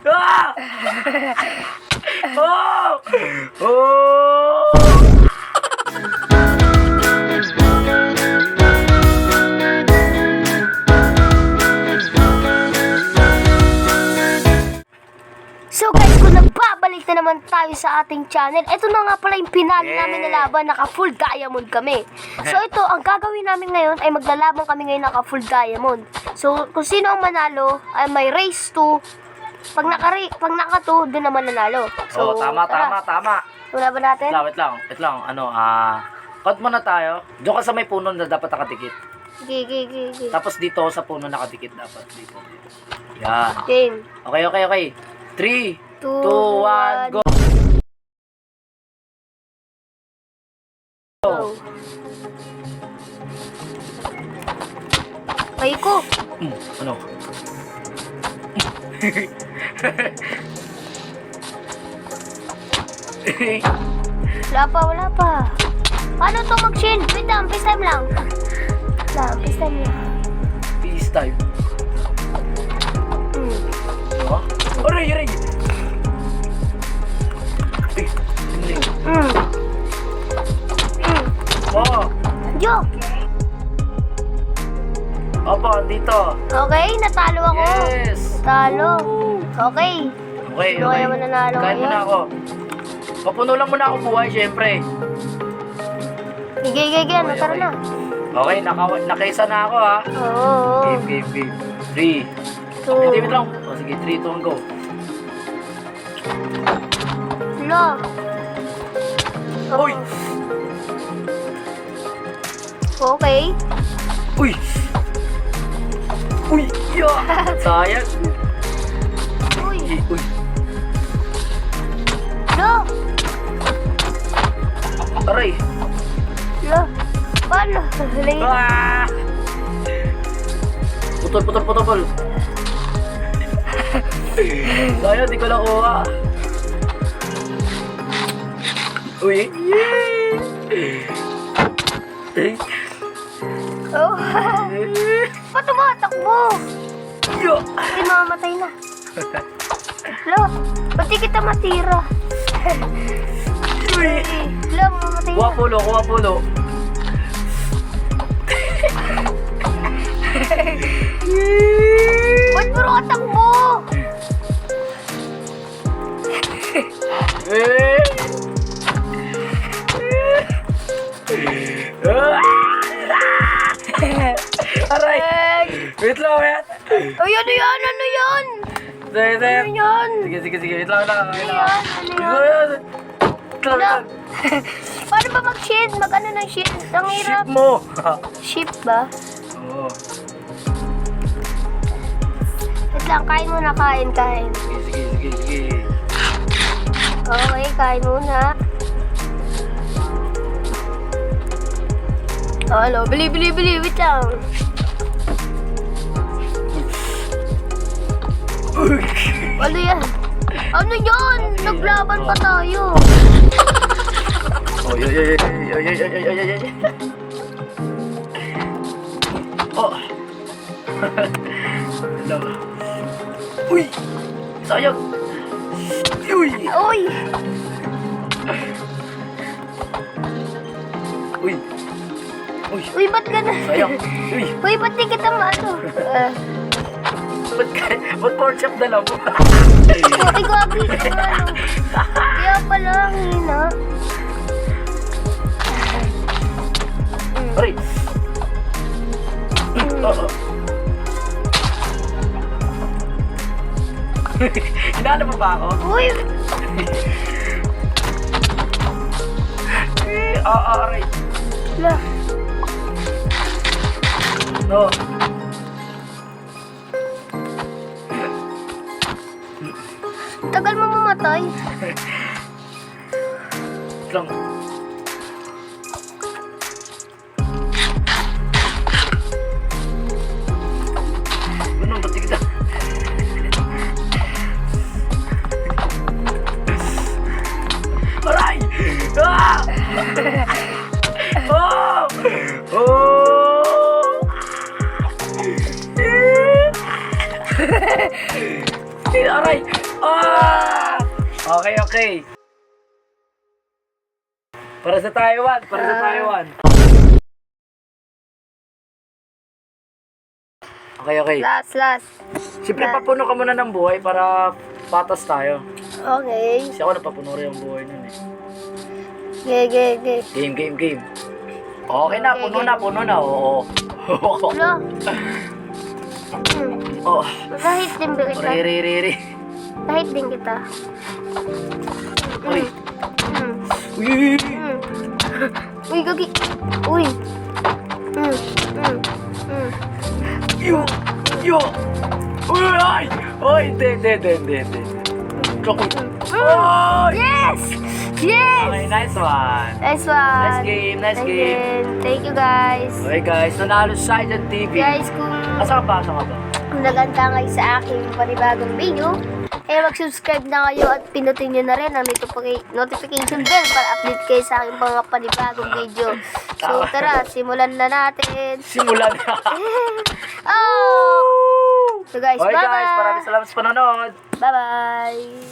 Ah! Oh! Oh! So guys, kung nagbabalik na naman tayo sa ating channel, ito na nga pala yung pinali namin na laban, naka full diamond kami. So ito, ang gagawin namin ngayon ay maglalaban kami ngayon naka full diamond. So kung sino ang manalo, ay may race to. Pag naka 2, doon naman nanalo. So tama. Wala ba natin? Wait lang. Count muna tayo. Diyan ka sa may puno na dapat nakatikit. Sige. Tapos dito sa puno nakatikit dapat. Dito. Yan. Game. Okay. 3, 2, 1, go! Go. Ay ko. Ano? Wala pa. Paano to mag-shield? Wait lang, peace time lang. Peace time. Aray! Oh! Yo! Opo, dito. Okay, natalo ako. Yes! Natalo. Okay. Okay. Sino kaya mananalo Kain mo ngayon? na ako. Papuno lang muna ako buhay, syempre. Sige, ano, tara na. Okay, nakaisa na ako, ha? Oo. Game. 3. Wait lang. Sige, 3, 2, 1, go. Lo. Uy! Okay. Uy! Sayang. Uy. Uy! Lo. Aray! Lo. Paano? Ah! Putol. Sayang, di ko nakuha. Uy! Oh. Ba't tumatakbo? Yo! Hindi mamamatay na. Lo. Ba't di kita matira? Uy! Lo, mamamatay na. Kuha pulo. Ba't puro katakbo? Aray! Wait lang. Ay, ano yan? Ano yan? Sige. Wait lang. Ano yan? Lo. Paano ba mag-shield? Mag-ano ng shield? Ang hirap. Ship mo! Ship ba? Oo. Wait lang, kain muna. Sige. Okay, kain muna. Oh, hello. Bili. Wait lang. Ano yan? Ano yan? Naglaban pa tayo. Oh, ay. Oh. Hello. Uy! Sayang! Uy! Uy, ba't ka na? Sayang! Uy, ba't di kita maano? Ba't pork chop na lang mo? Ay, gagi. Kaya pala, ang hina. Aray! Hinala mo ba ako? Uy! Aray! La. No! Tagal mo mamatay. Lang. Ano, ba't di kita? Aray! Ah! Oh! Oh! Aray! okay. Para sa Taiwan, para sa Taiwan. Okay. Last. Siyempre, papuno ka muna ng buhay para patas tayo. Okay. Kasi ako napapuno rin yung buhay nun eh. Ge. Game. Okay na, puno na, oo. Wala. Oh, Nahit din ba kita? re. Nahit din kita. Uy. Mm. Uy. Uy, gagi. Uy. Yo. Uy, ay. Uy, hindi. Choco. Uy. Yes! Okay, nice one. Nice one. Nice game. Thank you, guys. Okay guys, nanalo si Silent TV. Guys, kung Asa ka ba? naganda kayo sa aking panibagong video, mag-subscribe na kayo at pinutin nyo na rin ang notification bell para update kayo sa aking mga panibagong video. So tara, simulan na natin. Simulan na. Oh! So guys, Okay bye-bye. guys, maraming salamat sa panonood. Bye-bye.